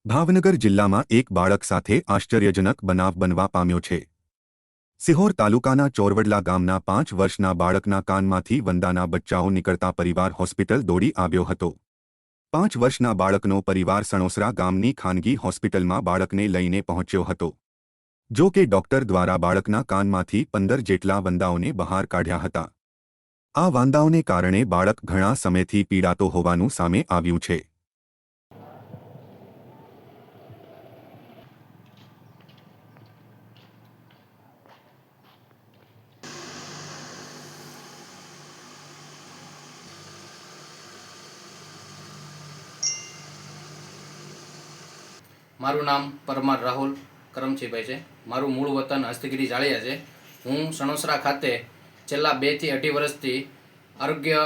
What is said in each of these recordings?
ભાવનગર જિલ્લામાં એક બાળક સાથે આશ્ચર્યજનક બનાવ બનવા પામ્યો છે। સિહોર તાલુકાના ચોરવડલા ગામના 5 વર્ષના બાળકના કાનમાંથી વંદાના બચ્ચાઓ નીકળતા પરિવાર હોસ્પિટલ દોડી આવ્યો હતો। 5 વર્ષના બાળકનો પરિવાર સણોસરા ગામની ખાનગી હોસ્પિટલમાં બાળકને લઈને પહોંચ્યો હતો। જો કે ડોક્ટર દ્વારા બાળકના કાનમાંથી 15 જેટલા વંદાઓને બહાર કાઢ્યા હતા। આ વાંદાઓને કારણે બાળક ઘણા સમયથી પીડાતો હોવાનું સામે આવ્યું છે। મારું નામ પરમાર રાહુલ કરમજીભાઈ છે। મારું મૂળ વતન હસ્તગીરી જાળિયા છે। હું સણોસરા ખાતે છેલ્લા 2 થી 2.5 વર્ષથી આરોગ્ય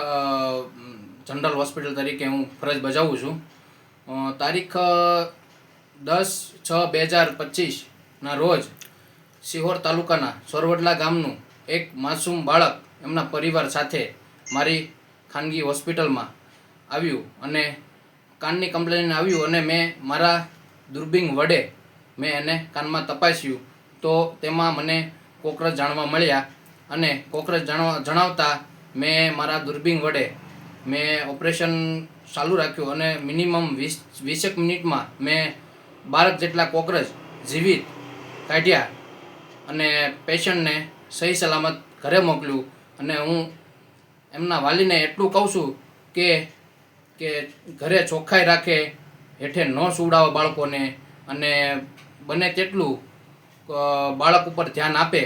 જનરલ હોસ્પિટલ તરીકે હું ફરજ બજાવું છું। તારીખ 10/6/2025ના રોજ સિહોર તાલુકાના ચોરવડલા ગામનું એક માસૂમ બાળક એમના પરિવાર સાથે મારી ખાનગી હોસ્પિટલમાં આવ્યું અને કાનની કમ્પ્લેન આવ્યું અને મેં મારા દૂરબીન વડે મેં એને કાનમાં તપાસ્યું તો તેમાં મને કોકરચ જાણવા મળ્યા અને કોકરચ જણાવતા મેં મારા દૂરબીન વડે મેં ઓપરેશન ચાલુ રાખ્યું અને મિનિમમ 20 મિનિટમાં મેં 12 જેટલા કોકરચ જીવિત કાઢ્યા અને પેશન્ટને સહી સલામત ઘરે મોકલ્યું। અને હું એમના વાલીને એટલું કહું છું કે ઘરે ચોખ્ખાઈ રાખે, હેઠે ન સુવડાવે બાળકોને અને બને તેટલું બાળક ઉપર ધ્યાન આપે।